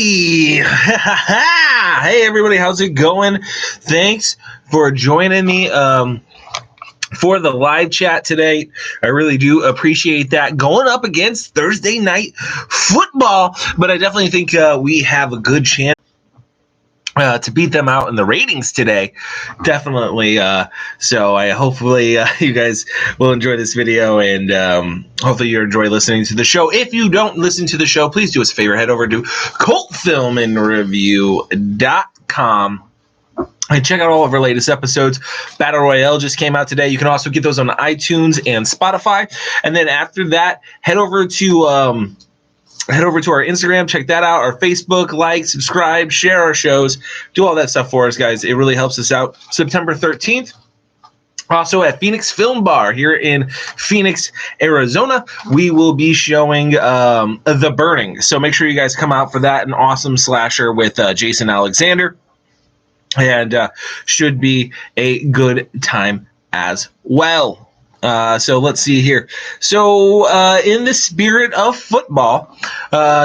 Cody! Hey everybody, how's it going? Thanks for joining me for the live chat today. I really do appreciate that. Going up against Thursday night football, but I definitely think we have a good chance to beat them out in the ratings today. Definitely. So I hopefully you guys will enjoy this video, and hopefully you enjoy listening to the show. If you don't listen to the show, please do us a favor. Head over to cultfilmandreview.com and check out all of our latest episodes. Battle Royale just came out today. You can also get those on iTunes and Spotify. And then after that, head over to our Instagram, check that out, our Facebook, like, subscribe, share our shows, do all that stuff for us, guys. It really helps us out. September 13th, also at Phoenix Film Bar here in Phoenix, Arizona, we will be showing The Burning. So make sure you guys come out for that, an awesome slasher with Jason Alexander, and should be a good time as well. So let's see here. So in the spirit of football,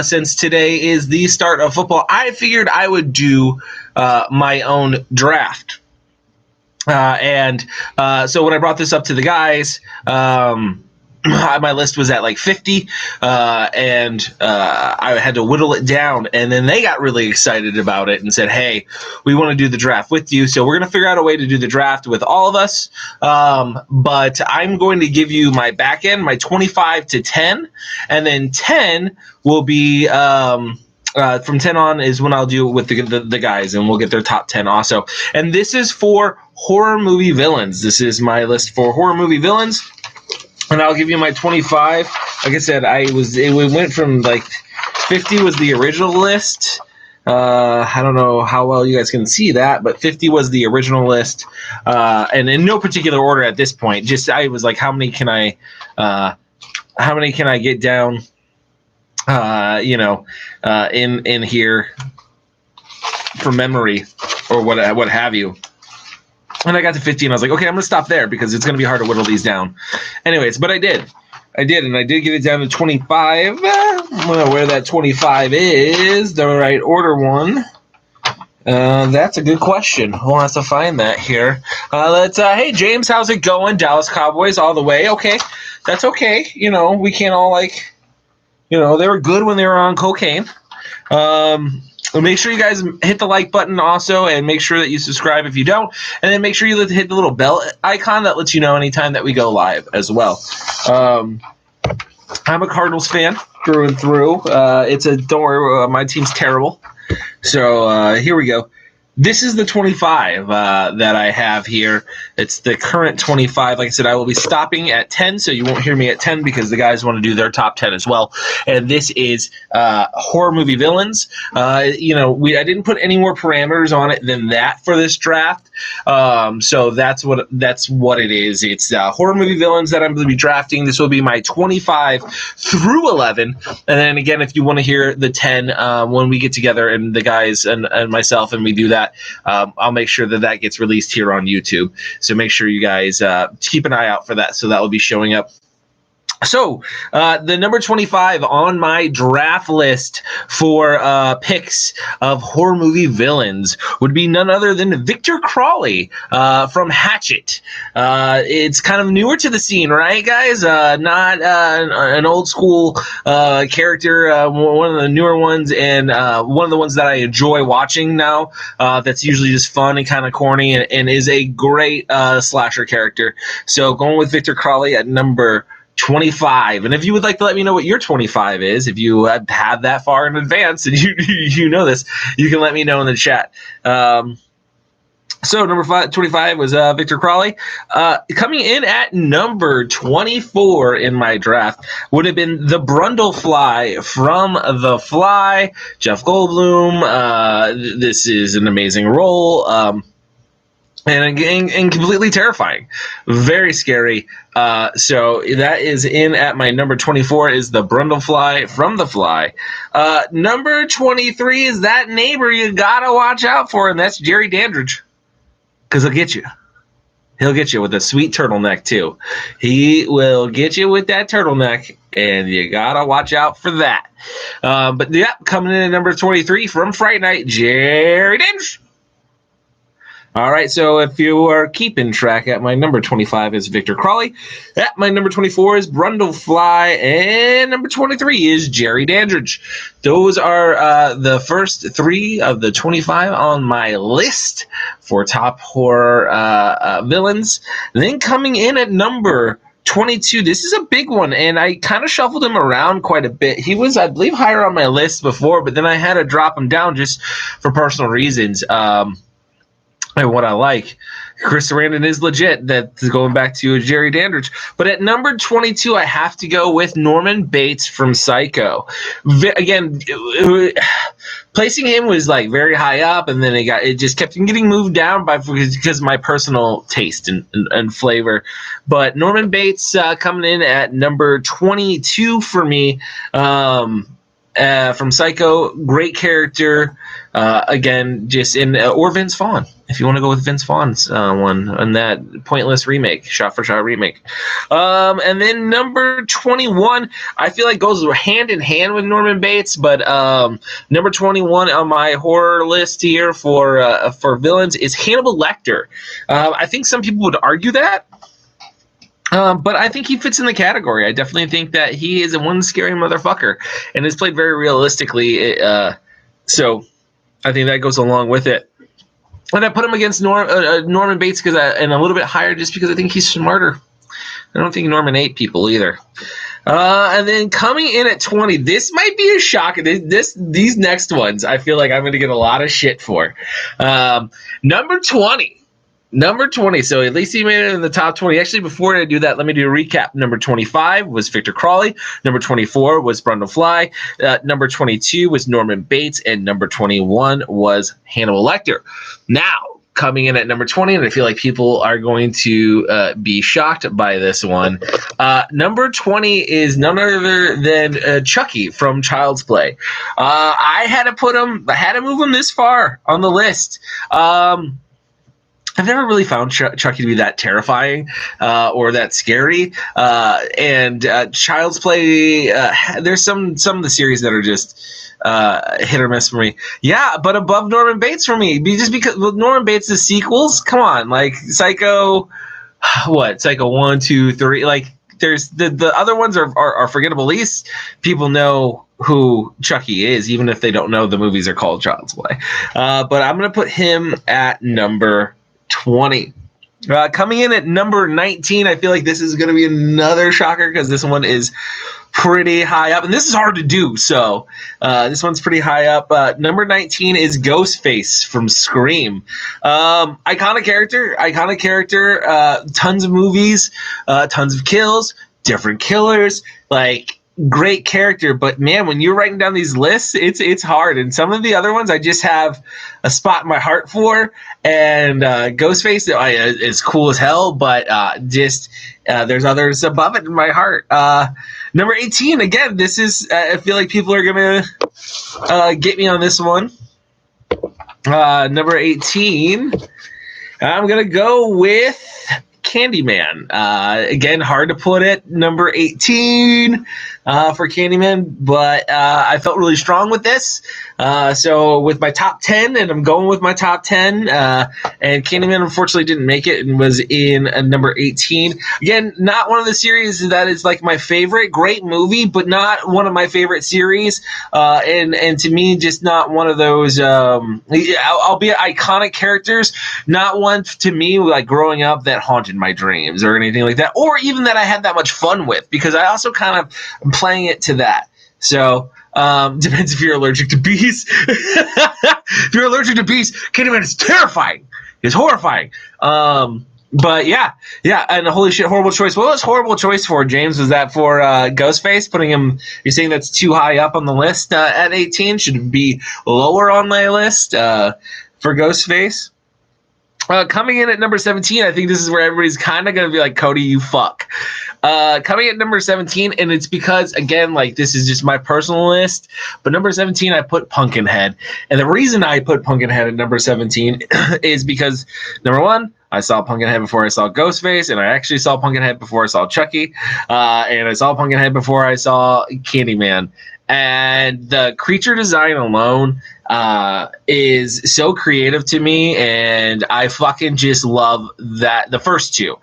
since today is the start of football, I figured I would do my own draft. And so when I brought this up to the guys, my list was at like 50, and I had to whittle it down, and then they got really excited about it and said, hey, we want to do the draft with you. So we're going to figure out a way to do the draft with all of us, but I'm going to give you my back end, my 25 to 10, and then 10 will be from 10 on is when I'll do it with the guys, and we'll get their top 10 also. And this is for horror movie villains. This is my list for horror movie villains. And I'll give you my 25. Like I said, it went from like 50 was the original list. I don't know how well you guys can see that, but 50 was the original list. And in no particular order at this point. Just I was like, how many can I get down? In here from memory or what have you. And I got to 50, and I was like, okay, I'm going to stop there because it's going to be hard to whittle these down. Anyways, but I did, and I did get it down to 25. Where that 25 is, the right order one. That's a good question. We'll have to find that here. Hey, James, how's it going? Dallas Cowboys all the way. Okay, that's okay. We can't all they were good when they were on cocaine. Make sure you guys hit the like button also, and make sure that you subscribe if you don't, and then make sure you hit the little bell icon that lets you know anytime that we go live as well. I'm a Cardinals fan through and through. Don't worry, my team's terrible. So here we go. This is the 25 that I have here. It's the current 25. Like I said, I will be stopping at 10, so you won't hear me at 10 because the guys want to do their top 10 as well. And this is horror movie villains. I didn't put any more parameters on it than that for this draft. So that's what it is. It's horror movie villains that I'm going to be drafting. This will be my 25 through 11. And then again, if you want to hear the 10 when we get together and the guys and myself and we do that, I'll make sure that gets released here on YouTube. So make sure you guys keep an eye out for that. So that will be showing up. So the number 25 on my draft list for picks of horror movie villains would be none other than Victor Crawley from Hatchet. It's kind of newer to the scene, right, guys? Not an old school character, one of the newer ones, and one of the ones that I enjoy watching now. That's usually just fun and kind of corny, and is a great slasher character. So going with Victor Crawley at number 25. And if you would like to let me know what your 25 is, if you have that far in advance and you know this, you can let me know in the chat. So number 25 was Victor Crawley. Coming in at number 24 in my draft would have been the Brundlefly from The Fly, Jeff Goldblum. This is an amazing role. And completely terrifying. Very scary. So that is in at my number 24 is the Brundlefly from The Fly. Number 23 is that neighbor you gotta watch out for, and that's Jerry Dandridge. Because he'll get you. He'll get you with a sweet turtleneck, too. He will get you with that turtleneck, And you gotta watch out for that. But yeah, coming in at number 23 from Fright Night, Jerry Dandridge. All right, so if you are keeping track, at my number 25 is Victor Crawley. At my number 24 is Brundlefly. And number 23 is Jerry Dandridge. Those are the first 3 of the 25 on my list for top horror villains. And then coming in at number 22, this is a big one, and I kind of shuffled him around quite a bit. He was, I believe, higher on my list before, but then I had to drop him down just for personal reasons. And what I like, Chris Sarandon is legit. That's going back to Jerry Dandridge. But at number 22, I have to go with Norman Bates from Psycho. Again, placing him was like very high up, and then it just kept getting moved down because of my personal taste and flavor. But Norman Bates coming in at number 22 for me. From Psycho, great character. Again, just in or Vince Vaughn, if you want to go with Vince Vaughn's one on that pointless remake, shot-for-shot remake. And then number 21, I feel like goes hand in hand with Norman Bates, but number 21 on my horror list here for villains is Hannibal Lecter. I think some people would argue that. But I think he fits in the category. I definitely think that he is one scary motherfucker and is played very realistically. So I think that goes along with it. And I put him against Norman Bates and a little bit higher just because I think he's smarter. I don't think Norman ate people either. And then coming in at 20, this might be a shock. These next ones, I feel like I'm going to get a lot of shit for. Number 20. So at least he made it in the top 20. Actually, before I do that, let me do a recap. Number 25 was Victor Crawley. Number 24 was Brundlefly. Number 22 was Norman Bates. And number 21 was Hannibal Lecter. Now, coming in at number 20, and I feel like people are going to be shocked by this one. Number 20 is none other than Chucky from Child's Play. I had to move him this far on the list. I've never really found Chucky to be that terrifying or that scary. And Child's Play, there's some of the series that are just hit or miss for me. Yeah, but above Norman Bates for me. Just because Norman Bates' the sequels, come on. Like Psycho, Psycho 1, 2, 3. Like there's the other ones are forgettable. At least people know who Chucky is, even if they don't know the movies are called Child's Play. But I'm going to put him at number 20. Coming in at number 19, I feel like this is going to be another shocker because this one is pretty high up, and this is hard to do, so this one's pretty high up. Number 19 is Ghostface from Scream. Iconic character, tons of movies, tons of kills, different killers, like great character, but man, when you're writing down these lists, it's hard. And some of the other ones I just have a spot in my heart for. And Ghostface is cool as hell, but there's others above it in my heart. Number 18, again, this is I feel like people are gonna get me on this one. Number 18, I'm gonna go with Candyman. Again, hard to put it. Number 18 for Candyman, but I felt really strong with this. So with my top 10, and I'm going with my top 10, and Candyman unfortunately didn't make it and was in number 18. Again, not one of the series that is like my favorite. Great movie, but not one of my favorite series. And to me, just not one of those, albeit iconic characters, not one to me like growing up that haunted my dreams or anything like that, or even that I had that much fun with, because I also kind of am playing it to that. So depends if you're allergic to bees. If you're allergic to bees, Candyman is terrifying. It's horrifying. But yeah, and holy shit, horrible choice. What was horrible choice for, James? Was that for Ghostface? Putting him, you're saying that's too high up on the list at 18? Should it be lower on my list for Ghostface? Coming in at number 17, I think this is where everybody's kind of going to be like, Cody, you fuck. Coming at number 17, and it's because, again, like this is just my personal list, but number 17, I put Pumpkinhead. And the reason I put Pumpkinhead at number 17 is because, number one, I saw Pumpkinhead before I saw Ghostface, and I actually saw Pumpkinhead before I saw Chucky, and I saw Pumpkinhead before I saw Candyman. And the creature design alone is so creative to me, and I fucking just love that. The first two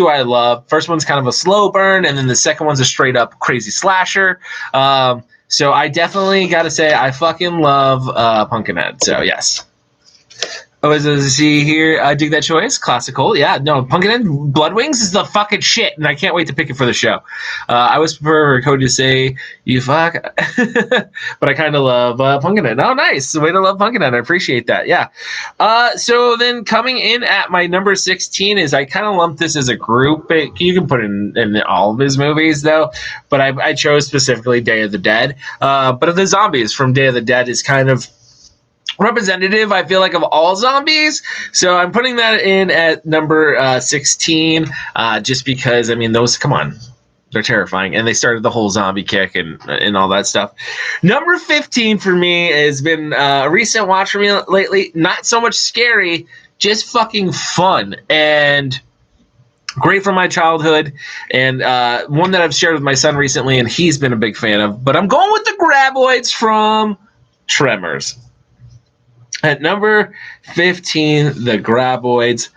I love. First one's kind of a slow burn, and then the second one's a straight up crazy slasher. So I definitely got to say I fucking love Pumpkinhead. So yes. Oh, as I see here, I dig that choice. Classical. Yeah, no, Pumpkinhead Blood Wings is the fucking shit, and I can't wait to pick it for the show. I always prefer Cody to say, you fuck. But I kind of love Pumpkinhead. Oh, nice. Way to love Pumpkinhead. I appreciate that. Yeah. So then coming in at my number 16 is I kind of lumped this as a group. You can put it in all of his movies, though. But I chose specifically Day of the Dead. But the zombies from Day of the Dead is kind of representative, I feel like, of all zombies. So I'm putting that in at number 16, just because, I mean, those, come on, they're terrifying. And they started the whole zombie kick and all that stuff. Number 15 for me has been a recent watch for me lately. Not so much scary, just fucking fun. And great from my childhood, and one that I've shared with my son recently, and he's been a big fan of. But I'm going with the Graboids from Tremors. At number 15, the Graboids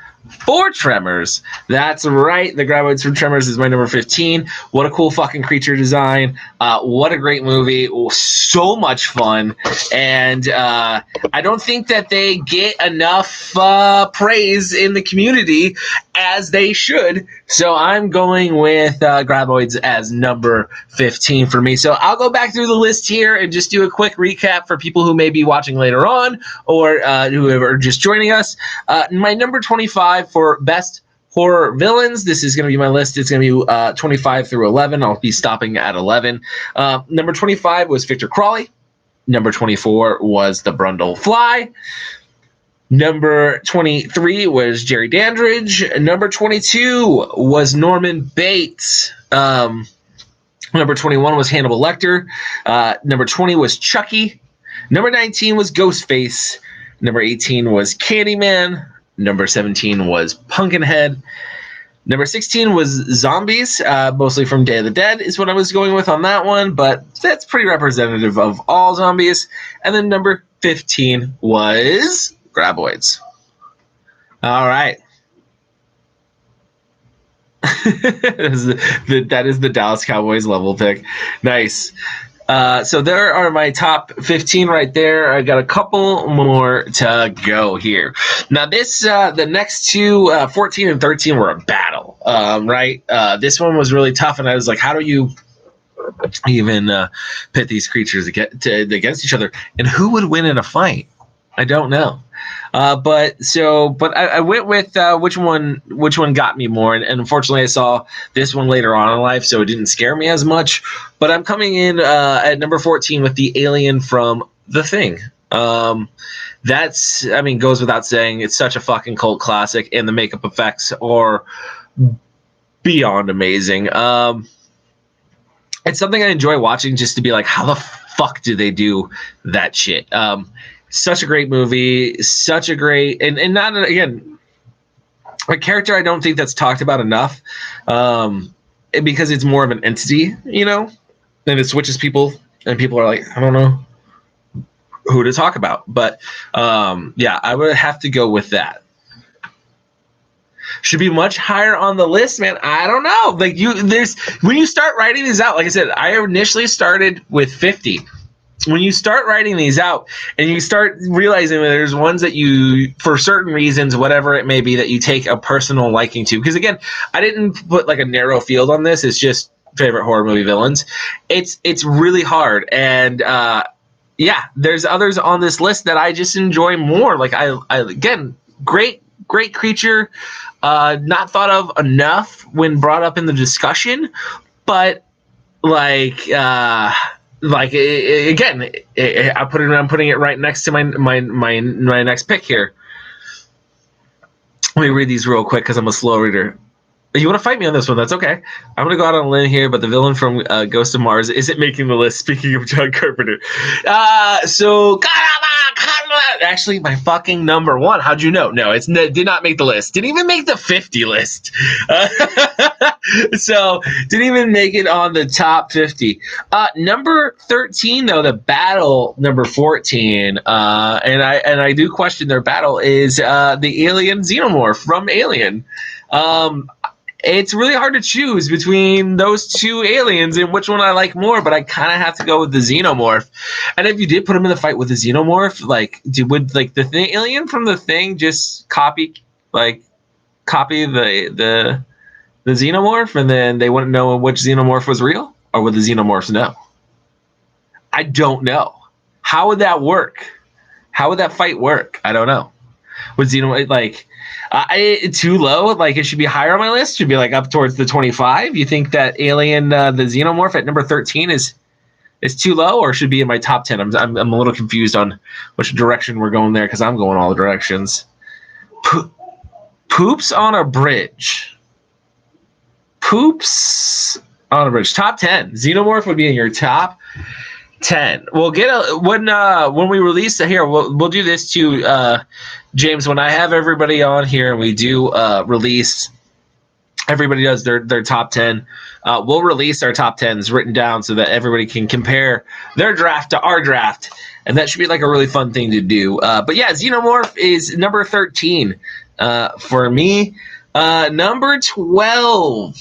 for Tremors. That's right. The Graboids from Tremors is my number 15. What a cool fucking creature design. What a great movie. So much fun. And I don't think that they get enough praise in the community as they should. So I'm going with Graboids as number 15 for me. So I'll go back through the list here and just do a quick recap for people who may be watching later on or who are just joining us. My number 25 for best horror villains. This is going to be my list. It's going to be 25 through 11. I'll be stopping at 11. Number 25 was Victor Crawley. Number 24 was the Brundle Fly. Number 23 was Jerry Dandridge. Number 22 was Norman Bates. Number 21 was Hannibal Lecter. Number 20 was Chucky. Number 19 was Ghostface. Number 18 was Candyman. Number 17 was Pumpkinhead. Number 16 was Zombies, mostly from Day of the Dead is what I was going with on that one, but that's pretty representative of all zombies. And then number 15 was Graboids. All right. That is the Dallas Cowboys level pick. Nice. So there are my top 15 right there. I got a couple more to go here. Now this, the next two, 14 and 13 were a battle, right? This one was really tough, and I was like, how do you even pit these creatures against each other? And who would win in a fight? I don't know. But I went with which one got me more, and unfortunately I saw this one later on in life, so it didn't scare me as much. But I'm coming in at number 14 with the alien from The Thing. That's, I mean, goes without saying, it's such a fucking cult classic, and the makeup effects are beyond amazing. It's something I enjoy watching, just to be like, how the fuck do they do that shit? Such a great movie, such a great, and not, again, a character I don't think that's talked about enough, because it's more of an entity, you know, and it switches people, and people are like, I don't know who to talk about, but yeah, I would have to go with that. Should be much higher on the list, man. I don't know. Like when you start writing these out, like I said, I initially started with 50. When you start writing these out and you start realizing that there's ones that you, for certain reasons, whatever it may be, that you take a personal liking to, because again, I didn't put like a narrow field on this. It's just favorite horror movie villains. It's really hard. And yeah, there's others on this list that I just enjoy more. Like I again, great creature, not thought of enough when brought up in the discussion, but again, I'm putting it right next to my next pick here. Let me read these real quick because I'm a slow reader. You want to fight me on this one? That's okay. I'm going to go out on a limb here, but the villain from Ghost of Mars isn't making the list. Speaking of John Carpenter, so actually my fucking number one. How'd you know? No, did not make the list. Didn't even make the 50 list. So didn't even make it on the top 50. Number 13 though, the battle number 14, and I do question their battle is the alien xenomorph from Alien. It's really hard to choose between those two aliens and which one I like more, but I kind of have to go with the xenomorph. And if you did put him in the fight with the xenomorph, would the alien from the Thing just copy the xenomorph, and then they wouldn't know which xenomorph was real, or would the xenomorphs know? I don't know. How would that work? How would that fight work? I don't know. Would xenomorph too low? Like it should be higher on my list. Should be like up towards the 25. You think that Alien, the xenomorph at number 13 is too low, or should be in my top 10? I'm a little confused on which direction we're going there because I'm going all the directions. Poops on a bridge. Poops on a bridge. Top 10. Xenomorph would be in your top 10. We'll get when we release it here. We'll do this too, James. When I have everybody on here and we do release, everybody does their top 10. We'll release our top 10s written down so that everybody can compare their draft to our draft, and that should be like a really fun thing to do. But yeah, Xenomorph is number 13 for me. Number 12.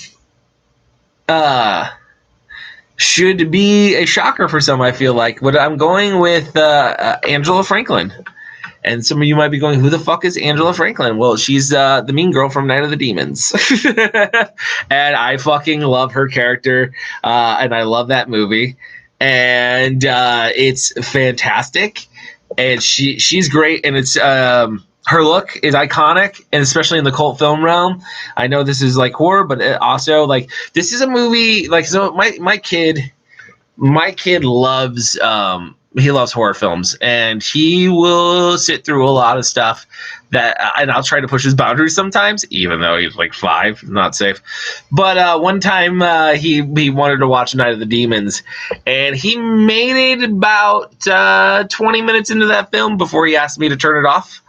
Should be a shocker for some, I feel like. But I'm going with Angela Franklin. And some of you might be going, who the fuck is Angela Franklin? Well, she's the mean girl from Night of the Demons. And I fucking love her character. And I love that movie. And it's fantastic. And she's great. And it's her look is iconic, and especially in the cult film realm. I know this is like horror, but also like this is a movie. Like, so my kid loves he loves horror films, and he will sit through a lot of stuff and I'll try to push his boundaries sometimes, even though he's like 5, not safe. But one time he wanted to watch Night of the Demons, and he made it about 20 minutes into that film before he asked me to turn it off.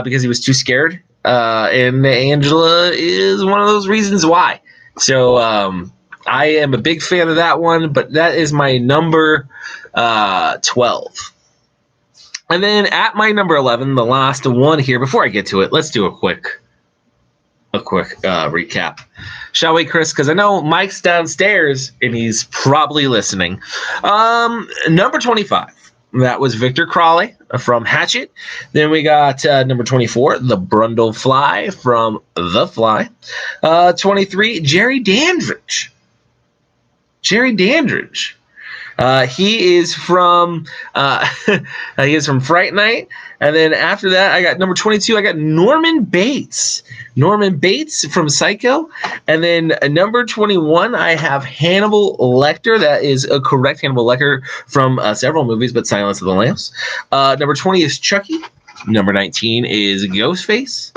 Because he was too scared. And Angela is one of those reasons why. So I am a big fan of that one, but that is my number 12. And then at my number 11, the last one here, before I get to it, let's do a quick recap. Shall we, Chris? Because I know Mike's downstairs and he's probably listening. Number 25. That was Victor Crawley from Hatchet. Then we got number 24, the Brundle Fly from The Fly. 23, Jerry Dandridge. He is from Fright Night. And then after that, I got number 22. I got Norman Bates. Norman Bates from Psycho. And then number 21, I have Hannibal Lecter. That is a correct Hannibal Lecter from several movies, but Silence of the Lambs. Number 20 is Chucky. Number 19 is Ghostface.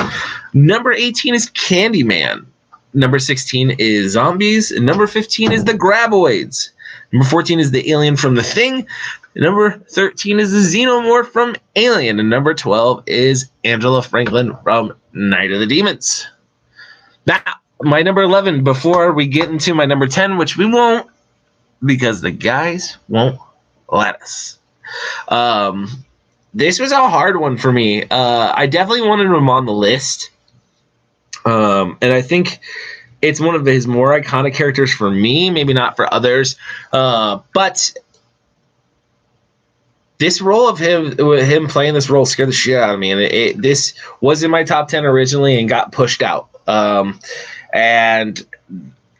Number 18 is Candyman. Number 16 is Zombies. And number 15 is the Graboids. Number 14 is the alien from The Thing. Number 13 is the xenomorph from Alien. And number 12 is Angela Franklin from Night of the Demons. Now, my number 11, before we get into my number 10, which we won't, because the guys won't let us. This was a hard one for me. I definitely wanted him on the list. And I think it's one of his more iconic characters for me, maybe not for others. But this role of him playing this role scared the shit out of me. And this was in my top 10 originally and got pushed out. And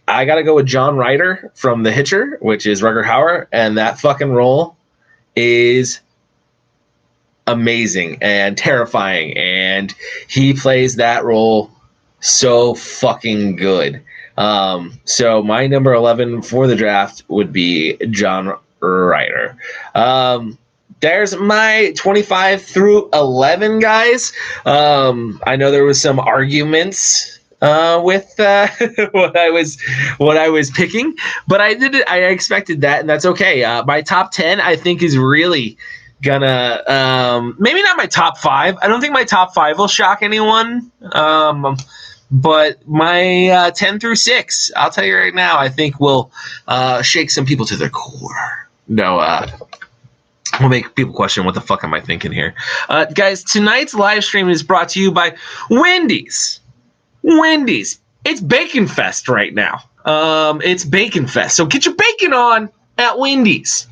I got to go with John Ryder from The Hitcher, which is Rutger Hauer. And that fucking role is amazing and terrifying. And he plays that role so fucking good. So my number 11 for the draft would be John Ryder. There's my 25 through 11 guys. I know there was some arguments with what I was picking, but I expected that, and that's okay. My top 10 I think is really gonna maybe not my top 5. I don't think my top 5 will shock anyone. But my 10 through 6, I'll tell you right now, I think will shake some people to their core. No, will make people question what the fuck am I thinking here. Guys, tonight's live stream is brought to you by Wendy's. Wendy's. It's Bacon Fest right now. It's Bacon Fest. So get your bacon on at Wendy's.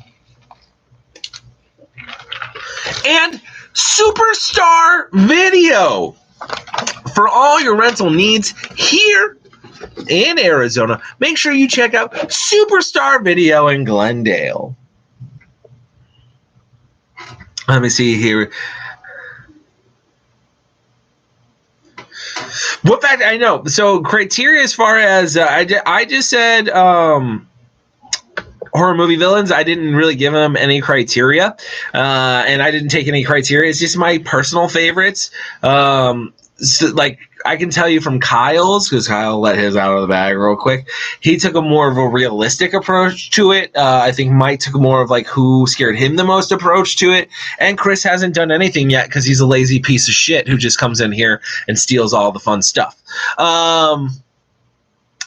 And Superstar Video. For all your rental needs here in Arizona, make sure you check out Superstar Video in Glendale. Let me see here. What fact I know? So criteria as far as I just said horror movie villains. I didn't really give them any criteria, and I didn't take any criteria. It's just my personal favorites. So, like I can tell you from Kyle's, because Kyle let his out of the bag real quick. He took a more of a realistic approach to it. I think Mike took more of like who scared him the most approach to it. And Chris hasn't done anything yet because he's a lazy piece of shit who just comes in here and steals all the fun stuff.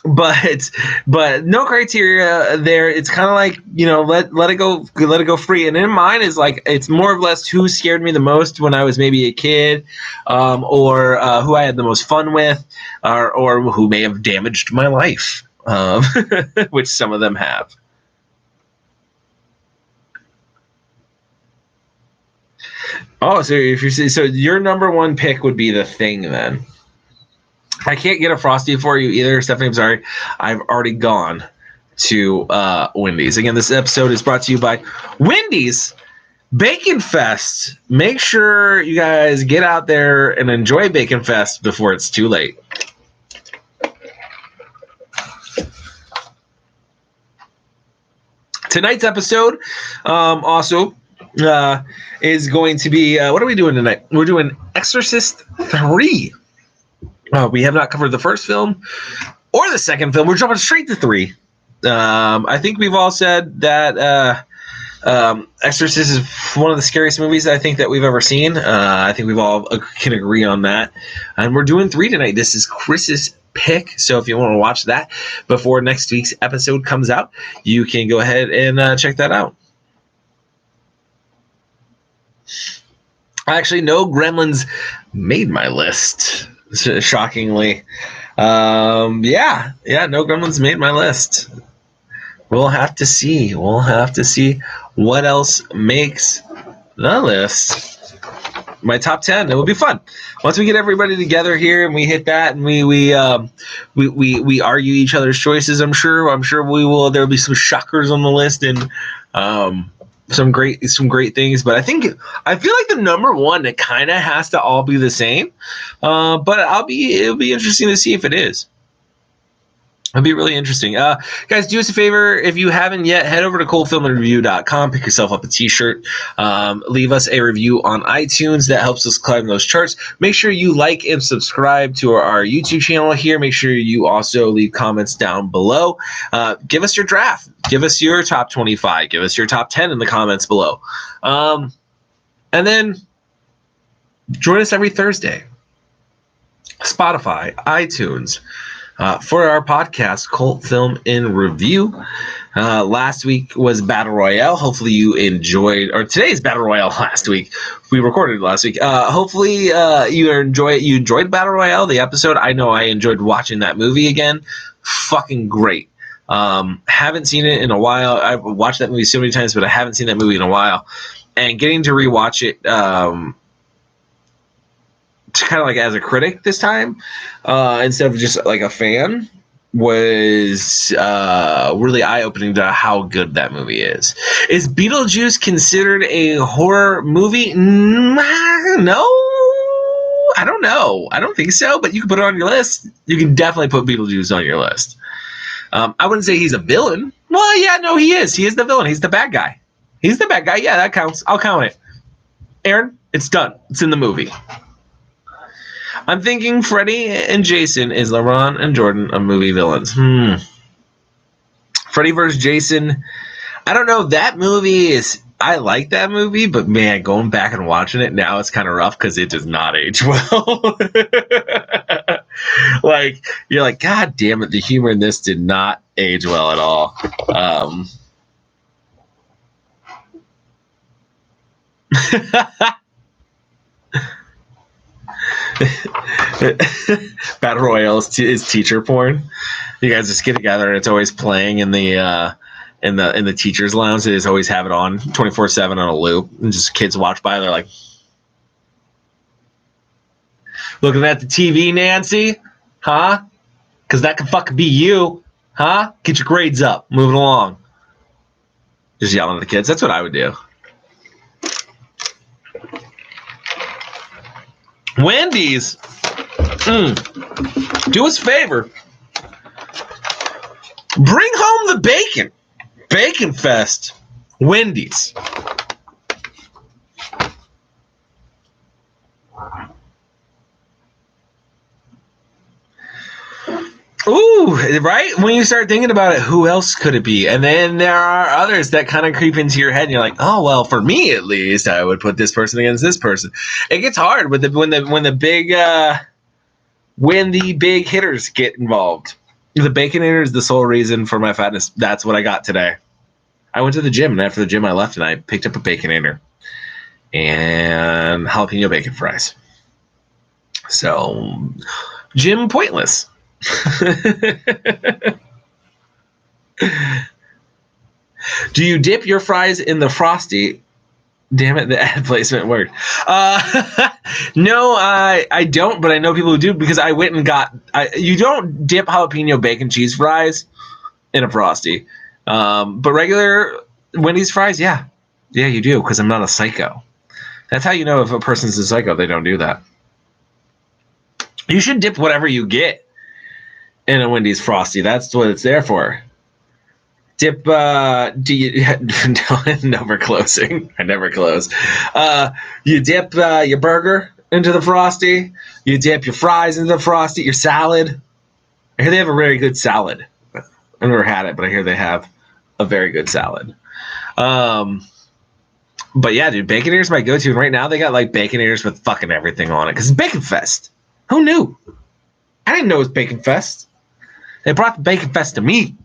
But no criteria there. It's kind of like, you know, let it go free. And in mine is like, it's more or less who scared me the most when I was maybe a kid, or who I had the most fun with, or who may have damaged my life, which some of them have. Oh, so so your number one pick would be The Thing then. I can't get a Frosty for you either, Stephanie. I'm sorry. I've already gone to Wendy's. Again, this episode is brought to you by Wendy's Bacon Fest. Make sure you guys get out there and enjoy Bacon Fest before it's too late. Tonight's episode also is going to be, what are we doing tonight? We're doing Exorcist 3. We have not covered the first film or the second film. We're jumping straight to 3. I think we've all said that Exorcist is one of the scariest movies I think that we've ever seen. I think we've all can agree on that. And we're doing 3 tonight. This is Chris's pick. So if you want to watch that before next week's episode comes out, you can go ahead and check that out. Actually, no Gremlins made my list. Shockingly. No Gremlins made my list. We'll have to see. We'll have to see what else makes the list. My top 10. It will be fun. Once we get everybody together here and we hit that and we argue each other's choices, I'm sure we will. There'll be some shockers on the list and some great things, but I feel like the number one, it kind of has to all be the same. But it'll be interesting to see if it is. It'll be really interesting. Guys, do us a favor. If you haven't yet, head over to coldfilmandreview.com. Pick yourself up a t-shirt. Leave us a review on iTunes. That helps us climb those charts. Make sure you like and subscribe to our YouTube channel here. Make sure you also leave comments down below. Give us your draft. Give us your top 25. Give us your top 10 in the comments below. And then join us every Thursday. Spotify, iTunes, for our podcast, Cult Film in Review. Last week was Battle Royale. Hopefully you enjoyed, or today's Battle Royale last week. We recorded last week. Hopefully you enjoyed Battle Royale, the episode. I know I enjoyed watching that movie again. Fucking great. Haven't seen it in a while. I've watched that movie so many times, but I haven't seen that movie in a while. And getting to rewatch it, kind of like as a critic this time, instead of just like a fan, was really eye-opening to how good that movie is. Is Beetlejuice considered a horror movie? No, I don't know. I don't think so, but you can put it on your list. You can definitely put Beetlejuice on your list. I wouldn't say he's a villain. Well, yeah, no, he is. He is the villain. He's the bad guy. He's the bad guy. Yeah, that counts. I'll count it. Aaron, it's done. It's in the movie. I'm thinking Freddy and Jason is LeBron and Jordan of movie villains. Freddy vs. Jason. I don't know. That movie is I like that movie, but man, going back and watching it now, it's kind of rough because it does not age well. Like, you're like, God damn it, the humor in this did not age well at all. Battle Royale is teacher porn. You guys just get together and it's always playing in the teachers' lounge. They just always have it on 24/7 on a loop, and just kids watch by. They're like, looking at the TV, Nancy, huh? Because that could fucking be you, huh? Get your grades up, moving along. Just yelling at the kids. That's what I would do. Wendy's, do us a favor. Bring home the bacon. Bacon Fest. Wendy's. Ooh, right? When you start thinking about it, who else could it be? And then there are others that kind of creep into your head, and you're like, oh, well, for me at least, I would put this person against this person. It gets hard with when the big hitters get involved. The Baconator is the sole reason for my fatness. That's what I got today. I went to the gym, and after the gym, I left, and I picked up a Baconator and jalapeno bacon fries. So, gym pointless. Do you dip your fries in the Frosty? Damn it, the ad placement worked. No, I don't, but I know people who do because I went and got. You don't dip jalapeno bacon cheese fries in a Frosty, but regular Wendy's fries, yeah, you do because I'm not a psycho. That's how you know if a person's a psycho. They don't do that. You should dip whatever you get in a Wendy's Frosty. That's what it's there for. Dip, do you, never closing. I never close. You dip your burger into the Frosty. You dip your fries into the Frosty, your salad. I hear they have a very good salad. I've never had it, but I hear they have a very good salad. But yeah, dude, Baconators my go-to. And right now they got like Baconators with fucking everything on it because it's Bacon Fest. Who knew? I didn't know it was Bacon Fest. They brought the Bacon Fest to me.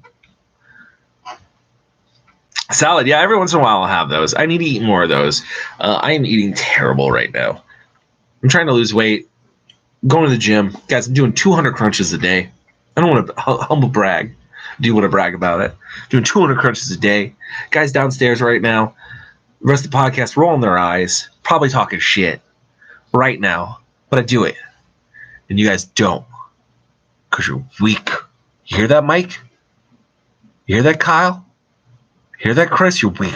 Salad, yeah, every once in a while I'll have those. I need to eat more of those. I am eating terrible right now. I'm trying to lose weight. Going to the gym. Guys, I'm doing 200 crunches a day. I don't want to humble brag. I do want to brag about it. Doing 200 crunches a day. Guys downstairs right now, the rest of the podcast rolling their eyes, probably talking shit right now, but I do it. And you guys don't because you're weak. You hear that, Mike? You hear that, Kyle? Hear that, Chris? You're weak.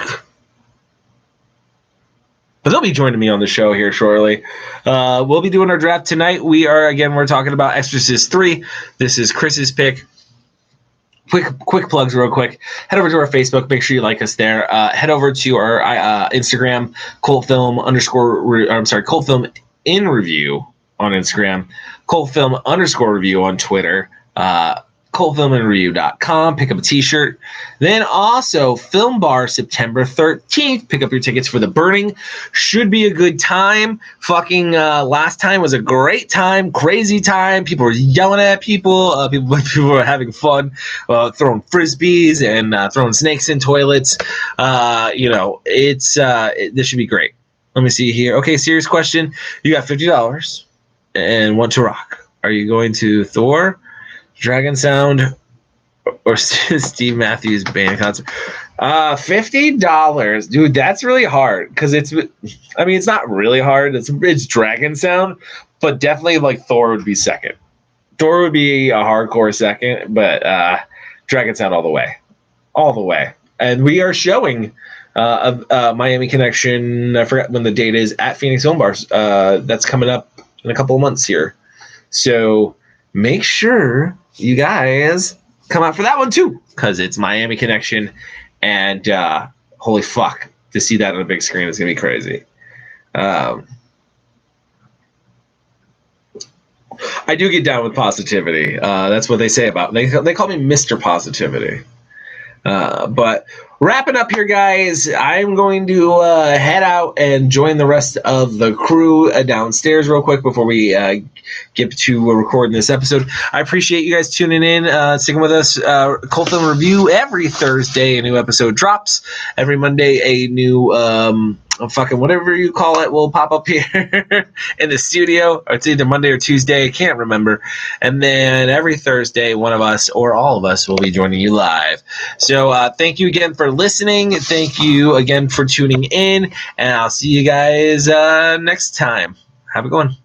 But they'll be joining me on the show here shortly. We'll be doing our draft tonight. We're talking about Exorcist 3. This is Chris's pick. Quick plugs real quick. Head over to our Facebook. Make sure you like us there. Head over to our Instagram, Cult Film in Review on Instagram, Cult Film _review on Twitter. cultfilmandreview.com. Pick up a t-shirt. Then also Film Bar September 13th. Pick up your tickets for The Burning. Should be a good time. Fucking last time was a great time. Crazy time. People were yelling at people. People were having fun. Throwing frisbees and throwing snakes in toilets. This should be great. Let me see here. Okay, serious question. You got $50 and want to rock. Are you going to Thor, Dragon Sound, or Steve Matthews band concert? $50, dude. That's really hard because it's not really hard. It's Dragon Sound, but definitely like Thor would be second. Thor would be a hardcore second, but Dragon Sound all the way. And we are showing a Miami Connection. I forgot when the date is at Phoenix Film Bars. That's coming up in a couple of months here. So make sure you guys come out for that one too, because it's Miami Connection, and holy fuck, to see that on a big screen is gonna be crazy. I do get down with positivity. That's what they say about me. They call me Mr. Positivity. But wrapping up here, guys. I'm going to head out and join the rest of the crew downstairs real quick before we get to recording this episode. I appreciate you guys tuning in, sticking with us. Cult Film Review every Thursday, a new episode drops. Every Monday, a new fucking whatever you call it will pop up here in the studio. It's either Monday or Tuesday. I can't remember. And then every Thursday, one of us or all of us will be joining you live. So thank you again for listening. Thank you again for tuning in. And I'll see you guys next time. Have a good one.